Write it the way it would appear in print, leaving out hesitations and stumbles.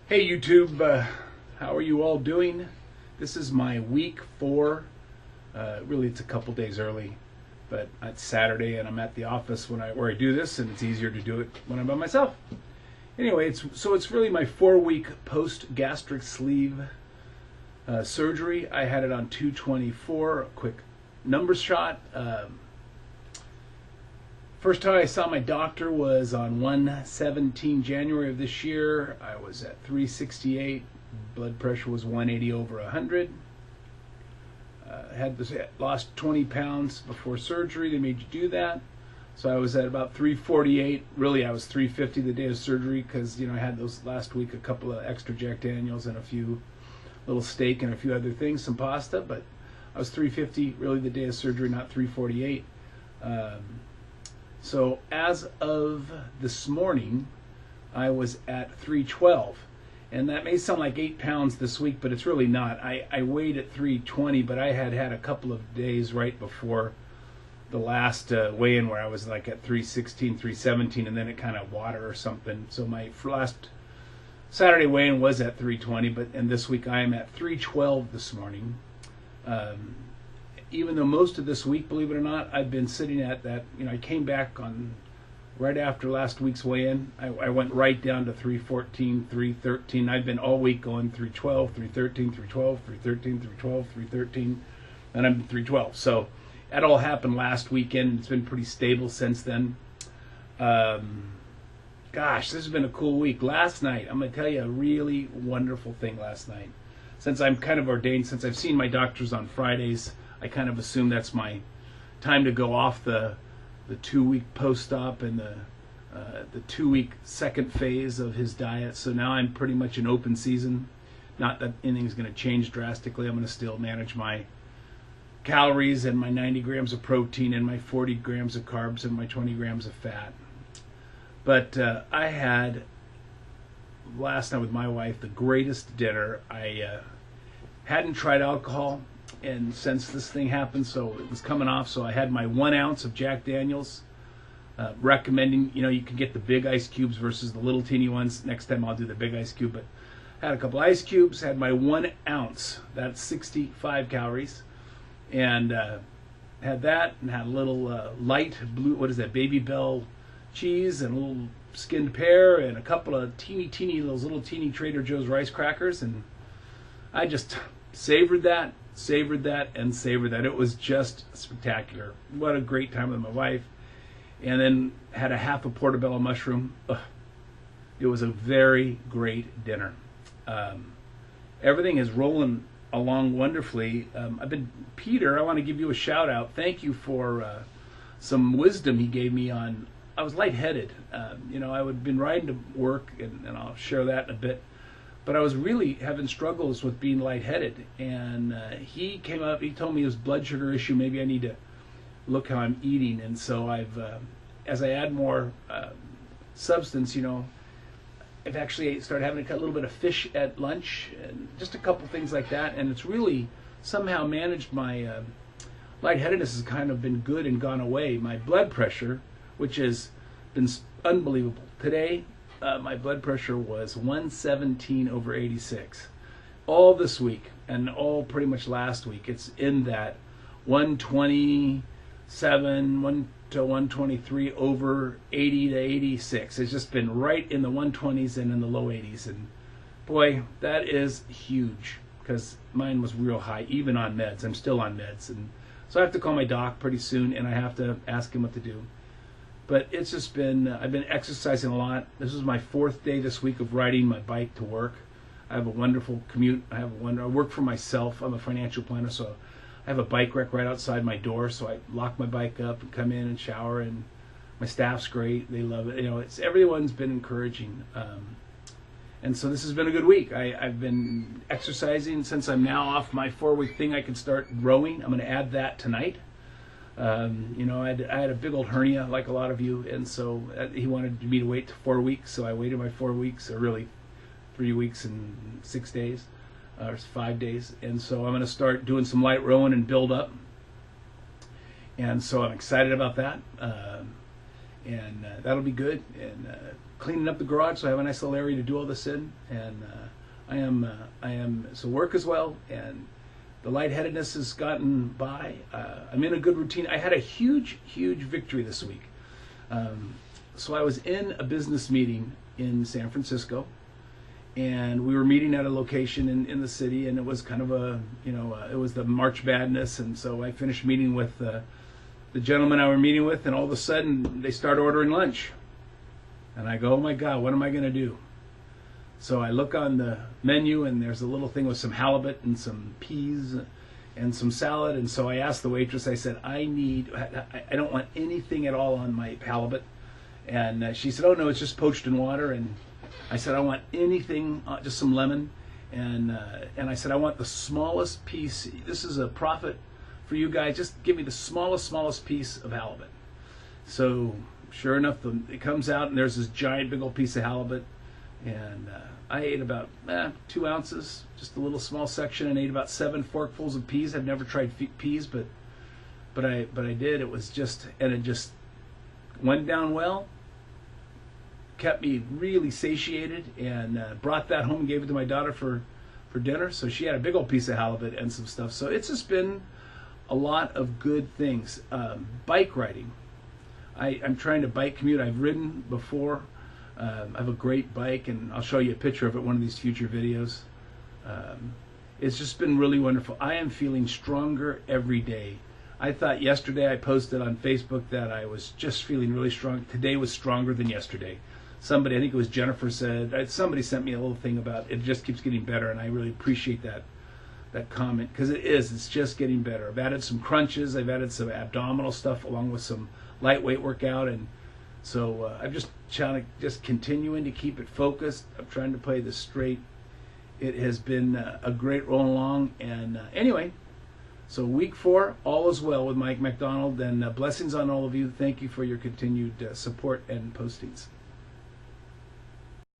Hey YouTube, how are you all doing? This is my week 4. Really, it's a couple days early, but it's Saturday and I'm at the office where I do this, and it's easier to do it when I'm by myself. Anyway, it's really my 4-week post-gastric sleeve surgery. I had it on 2/24. A quick number shot. First time I saw my doctor was on 1/17 January of this year. I was at 368. Blood pressure was 180 over 100. Had lost 20 pounds before surgery. They made you do that. So I was at about 348. Really, I was 350 the day of surgery because, I had those last week, a couple of extra Jack Daniels and a few little steak and a few other things, some pasta. But I was 350 really the day of surgery, not 348. So as of this morning, I was at 312. And that may sound like 8 pounds this week, but it's really not. I weighed at 320, but I had a couple of days right before the last weigh-in where I was like at 316, 317, and then it kind of water or something. So my last Saturday weigh-in was at 320, and this week I am at 312 this morning. Even though most of this week, believe it or not, I've been sitting at that, I came back on right after last week's weigh-in. I went right down to 314, 313. I've been all week going 312, 313, 312, 313, 312, 313, and I'm 312. So that all happened last weekend. It's been pretty stable since then. Gosh, this has been a cool week. Last night, I'm going to tell you a really wonderful thing last night. Since I'm kind of ordained, since I've seen my doctors on Fridays, I kind of assume that's my time to go off the 2-week post-op and the 2-week second phase of his diet. So now I'm pretty much in open season. Not that anything's going to change drastically. I'm going to still manage my calories and my 90 grams of protein and my 40 grams of carbs and my 20 grams of fat. But I had last night with my wife the greatest dinner. I hadn't tried alcohol, and since this thing happened, so it was coming off, so I had my 1 ounce of Jack Daniels, recommending, you can get the big ice cubes versus the little teeny ones. Next time I'll do the big ice cube, but had a couple ice cubes, had my 1 ounce, that's 65 calories, and had that, and had a little light blue, what is that, Baby Bell cheese, and a little skinned pear, and a couple of teeny, those little teeny Trader Joe's rice crackers, and I just savored that. It was just spectacular. What a great time with my wife. And then had a half a portobello mushroom. Ugh. It was a very great dinner. Everything is rolling along wonderfully. Peter, I want to give you a shout out. Thank you for some wisdom he gave me on, I was lightheaded. I had been riding to work, and I'll share that in a bit. But I was really having struggles with being lightheaded, and he came up. He told me it was blood sugar issue. Maybe I need to look how I'm eating. And so I've, as I add more substance, I've actually started having a little bit of fish at lunch, and just a couple things like that. And it's really somehow managed my lightheadedness has kind of been good and gone away. My blood pressure, which has been unbelievable today. My blood pressure was 117 over 86. All this week and all pretty much last week, it's in that 127, 1 to 123 over 80 to 86. It's just been right in the 120s and in the low 80s. And boy, that is huge because mine was real high, even on meds. I'm still on meds. And so I have to call my doc pretty soon, and I have to ask him what to do. But it's just been, I've been exercising a lot. This is my 4th day this week of riding my bike to work. I have a wonderful commute. I work for myself. I'm a financial planner, so I have a bike rack right outside my door. So I lock my bike up and come in and shower, and my staff's great. They love it. Everyone's been encouraging. And so this has been a good week. I've been exercising. Since I'm now off my 4-week thing, I can start rowing. I'm going to add that tonight. I had a big old hernia like a lot of you, and so he wanted me to wait 4 weeks, so I waited my 4 weeks, or really 3 weeks and 6 days, or 5 days, and so I'm going to start doing some light rowing and build up, and so I'm excited about that. and that'll be good. And cleaning up the garage, so I have a nice little area to do all this in. And I am so work as well, and the lightheadedness has gotten by. I'm in a good routine. I had a huge victory this week. So I was in a business meeting in San Francisco, and we were meeting at a location in the city, and it was kind of a, it was the March Madness, and so I finished meeting with the gentleman I were meeting with, and all of a sudden they start ordering lunch. And I go, oh my God, what am I going to do? So I look on the menu, and there's a little thing with some halibut and some peas and some salad. And so I asked the waitress, I said, I don't want anything at all on my halibut. And she said, oh no, it's just poached in water. And I said, I want anything, just some lemon. And I said, I want the smallest piece. This is a profit for you guys. Just give me the smallest piece of halibut. So sure enough, it comes out, and there's this giant big old piece of halibut. And I ate about 2 ounces, just a little small section, and ate about 7 forkfuls of peas. I've never tried peas, but I did. It was just, and it just went down well. Kept me really satiated, and brought that home and gave it to my daughter for dinner. So she had a big old piece of halibut and some stuff. So it's just been a lot of good things. Bike riding. I'm trying to bike commute. I've ridden before. I have a great bike, and I'll show you a picture of it one of these future videos. It's just been really wonderful. I am feeling stronger every day. I thought yesterday, I posted on Facebook that I was just feeling really strong. Today was stronger than yesterday. Somebody, I think it was Jennifer, said, somebody sent me a little thing about it just keeps getting better, and I really appreciate that comment, because it's just getting better. I've added some crunches, I've added some abdominal stuff along with some lightweight workout, and so I'm just trying to continuing to keep it focused. I'm trying to play this straight. It has been a great roll along, and anyway, so week 4, all is well with Mike McDonald, and blessings on all of you. Thank you for your continued support and postings.